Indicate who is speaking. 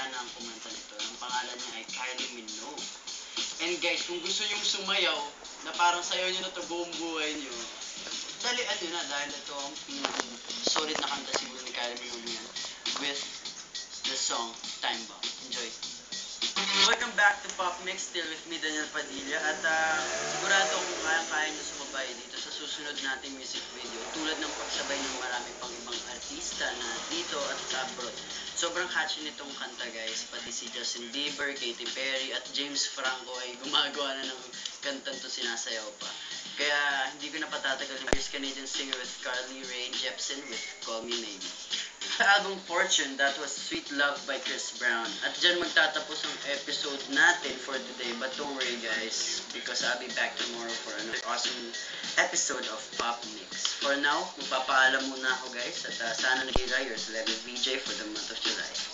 Speaker 1: Ariana ang kumanta nito. Ang pangalan niya ay Kylie Minogue. And guys, kung gusto nyong sumayaw, na parang sayaw nyo na to buong buhay nyo, dalian nyo na dahil ito ang solid na kanta siguro ni Kylie Minogue yan with the song Time Bomb. Enjoy! Welcome back to Pop Mix, still with me, Daniel Padilla. At sigurado kung kaya nyo sumabay dito sa susunod nating music video. Tulad ng pagsabay ng marami pang ibang artista na dito at sa abroad. Sobrang catchy nitong kanta guys. Pati si Justin Bieber, Katy Perry at James Franco ay gumagawa na ng kantang to, sinasayaw pa. Kaya hindi ko na patatagal. Here's Canadian singer with Carly Rae Jepsen with Call Me Maybe. Sa album Fortune, that was Sweet Love by Chris Brown. At dyan magtatapos ang episode natin for today. But don't worry guys, because I'll be back tomorrow for another awesome episode of Pop Mix. For now, magpapaalam muna ako guys. At sana nag-enjoy your celebrity VJ for the month of July.